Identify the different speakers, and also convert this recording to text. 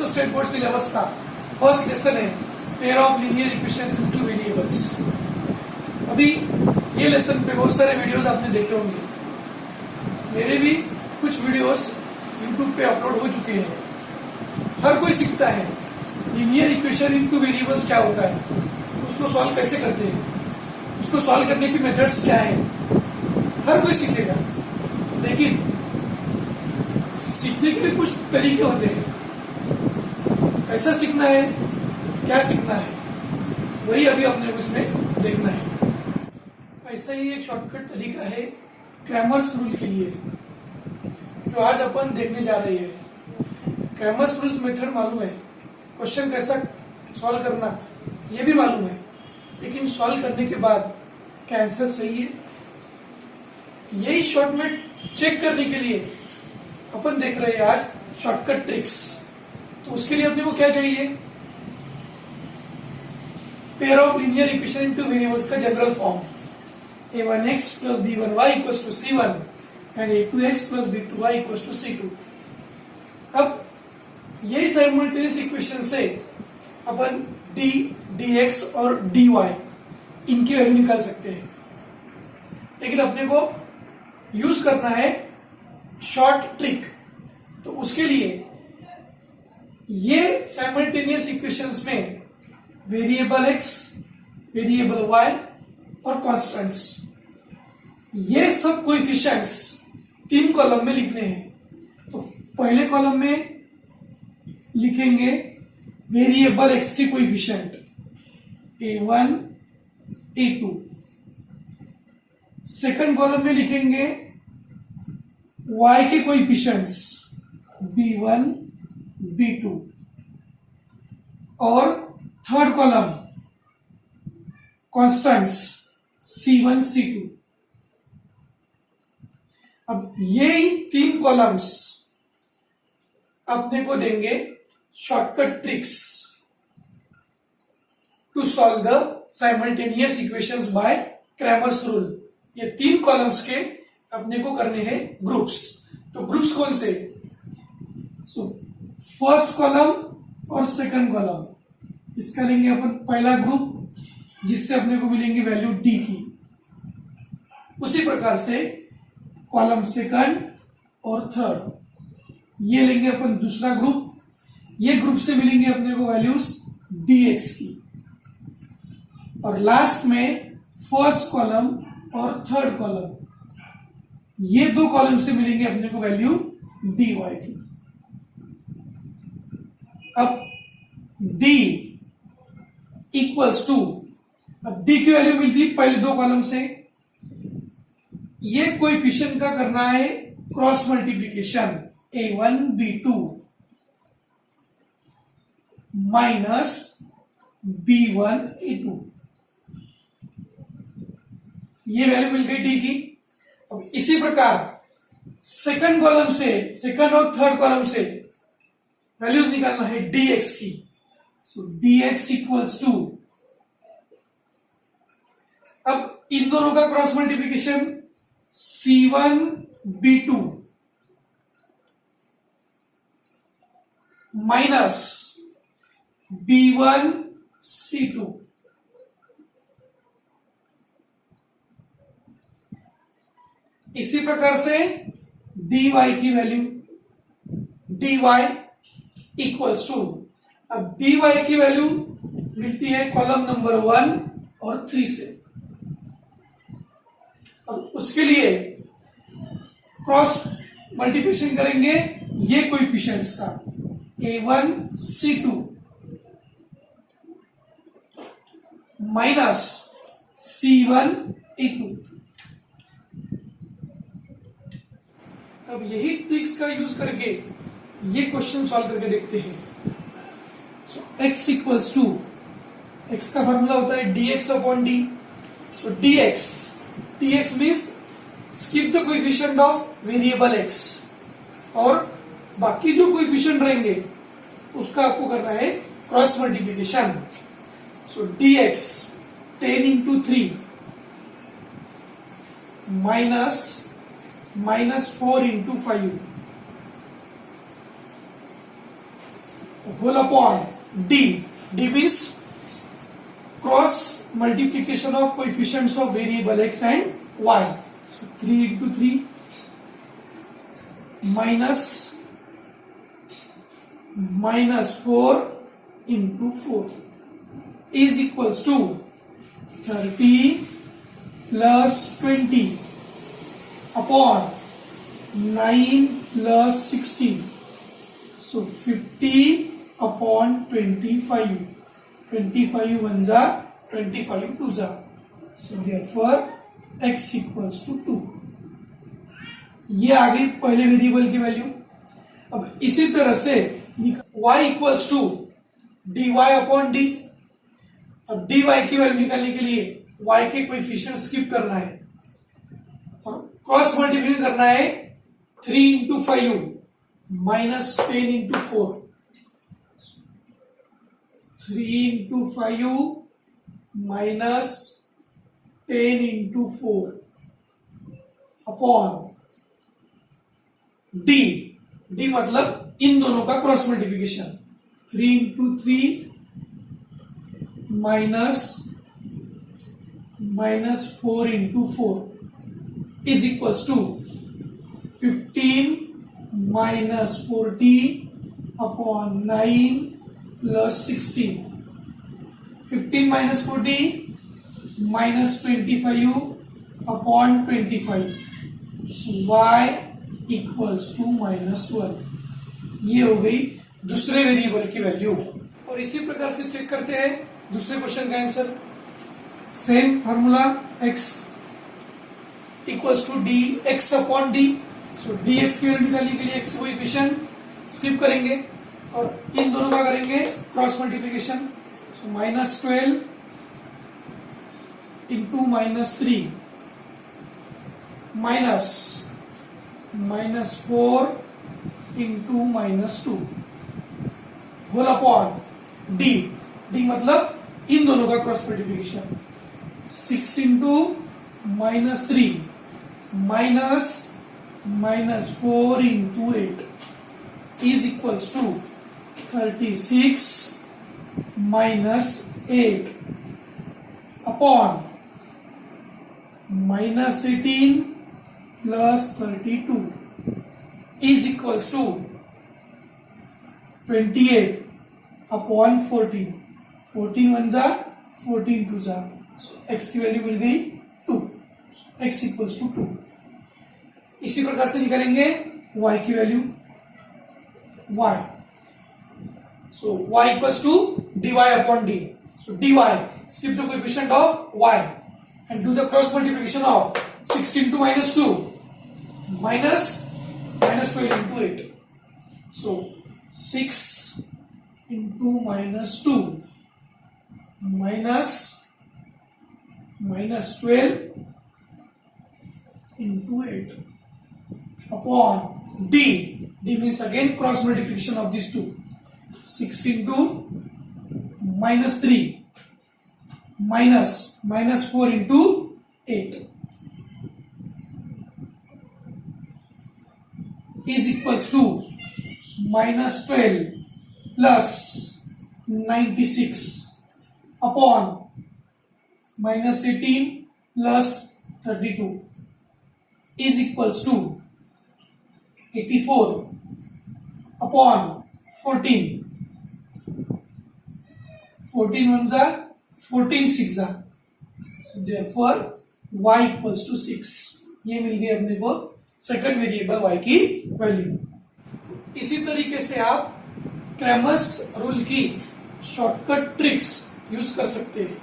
Speaker 1: Maharashtra state board syllabus का first lesson है pair of linear equations into variables. अभी ये लेसन पे बहुत सारे वीडियोस आपने देखे होंगे, मेरे भी कुछ वीडियोस यूट्यूब पे अपलोड हो चुके हैं। हर कोई सीखता है लीनियर इक्वेशन इनटू वेरिएबल्स क्या होता है, उसको सॉल्व कैसे करते हैं, उसको सॉल्व करने की मेथड्स क्या है, हर कोई सीखेगा। लेकिन सीखने के भी कुछ तरीके होते हैं, कैसा सीखना है, क्या सीखना है, वही अभी अपने को इसमें देखना है। ऐसा ही एक शॉर्टकट तरीका है क्रैमर्स रूल के लिए, जो आज अपन देखने जा रहे हैं। क्रैमर्स रूल्स मेथड मालूम है, क्वेश्चन कैसा सॉल्व करना ये भी मालूम है, लेकिन सॉल्व करने के बाद क्या आंसर सही है, यही शॉर्ट में चेक करने के लिए अपन देख रहे हैं आज शॉर्टकट ट्रिक्स। तो उसके लिए अपने को क्या चाहिए, pair of linear equation in two variables का general form a1x plus b1y equals to c1 and a2x plus b2y equals to c2। अब यही साइमल्टेनियस इक्वेशन से अपन d, dx और dy इनकी वैल्यू निकाल सकते हैं, लेकिन अपने को यूज करना है शॉर्ट ट्रिक। तो उसके लिए ये साइमल्टेनियस इक्वेशंस में वेरिएबल x, वेरिएबल y और कांस्टेंट्स, ये सब कोएफिशिएंट्स 3 कॉलम में लिखने हैं। तो पहले कॉलम में लिखेंगे वेरिएबल x के coefficient a1, a2। Second column में लिखेंगे y के कोएफिशिएंट्स b1, b2 और third column constants c1, c2। अब ये 3 कॉलम्स अपने को देंगे shortcut tricks to solve the simultaneous equations by Cramer's rule. ये 3 कॉलम्स के अपने को करने हैं ग्रुप्स। तो ग्रुप्स कौन से, फर्स्ट कॉलम और सेकंड कॉलम, इसका लेंगे अपन पहला ग्रुप, जिससे अपने को मिलेंगे वैल्यू डी की। उसी प्रकार से कॉलम सेकंड और थर्ड ये लेंगे अपन दूसरा ग्रुप, ये ग्रुप से मिलेंगे अपने को वैल्यूज dx की। और लास्ट में फर्स्ट कॉलम और थर्ड कॉलम, ये 2 कॉलम से मिलेंगे अपने को वैल्यू dy की। अब d इक्वल्स टू, अब d की वैल्यू मिलती है पहले 2 कॉलम से, ये कोएफिशिएंट का करना है cross multiplication a1, b2 minus b1, a2। ये वैल्यू मिल गई डी की। अब इसी प्रकार सेकंड कॉलम से, सेकंड और थर्ड कॉलम से वैल्यूज निकालना है dx की। सो dx इक्वल्स टू, अब इन दोनों का cross multiplication c1, b2 minus b1, c2। इसी प्रकार से dy की वैल्यू dy इक्वल्स टू, अब dy की वैल्यू मिलती है कॉलम नंबर 1 और 3 से। अब उसके लिए क्रॉस मल्टीप्लिकेशन करेंगे ये कोएफिशिएंट्स का a1, c2 minus c1, a2। अब यही ट्रिक्स का यूज करके ये क्वेश्चन सॉल्व करके देखते हैं। सो x इक्वल्स टू, x का फॉर्मूला होता है dx upon D. So dx means skip the coefficient of variable x, और बाकी जो कोएफिशिएंट रहेंगे उसका आपको करना है cross multiplication. So dx 10 into 3 minus 4 into 5 whole upon D, D means cross multiplication of coefficients of variable X and Y. So 3 into 3 minus 4 into 4 is equals to 30 plus 20 upon 9 plus 16. So 50 upon 25. 25 ones are 25 twos are. So therefore x equals to 2. ये आ गई पहले variable की value. अब इसी तरह से y equals to dy upon D. अब dy की वैल्यू निकालने के लिए y के कोएफिशिएंट स्किप करना है और क्रॉस मल्टीप्लिकेशन करना है. 3 into 5 minus 10 into 4. 3 into 5 minus 10 into 4 upon D. D मतलब इन दोनों का cross multiplication. 3 into 3 minus 4 into 4 is equals to 15 minus 40 upon 9 plus 16. 15 minus 40 minus 25 upon 25. So y equals to -1. ये हो गई दूसरे वेरिएबल की वैल्यू. और इसी प्रकार से चेक करते हैं दूसरे क्वेश्चन का answer. Same formula x equals to D X upon D. So D X की वैल्यू निकालने के लिए x कोएफिशिएंट स्किप करेंगे और इन दोनों का करेंगे cross multiplication. So -12 into -3 -4 into -2 whole upon D. D मतलब इन दोनों का cross multiplication. 6 into -3 -4 into 8 is equals to 36 -8 upon -18 plus 32 is equals to 28 upon 14. 14 ones are 14 twos are. So x की वैल्यू मिल गई 2. x equals to 2. इसी प्रकार से निकालेंगे y की value y. So y equals to dy upon d. So dy, skip the coefficient of y and do the cross multiplication of 6 into -2 minus -12 into 8. So 6 into -2 minus -12 into 8 upon d. D means again cross multiplication of these two. 6 into -3 minus -4 into 8 is equals to -12 plus 96 upon -18 plus 32 is equals to 84 upon 14. 14 ones are 14 6 are. So therefore y equals to 6. ये मिल गई अपने को second variable y की value. इसी तरीके से आप Cramer's rule की शॉर्टकट ट्रिक्स यूज कर सकते हैं.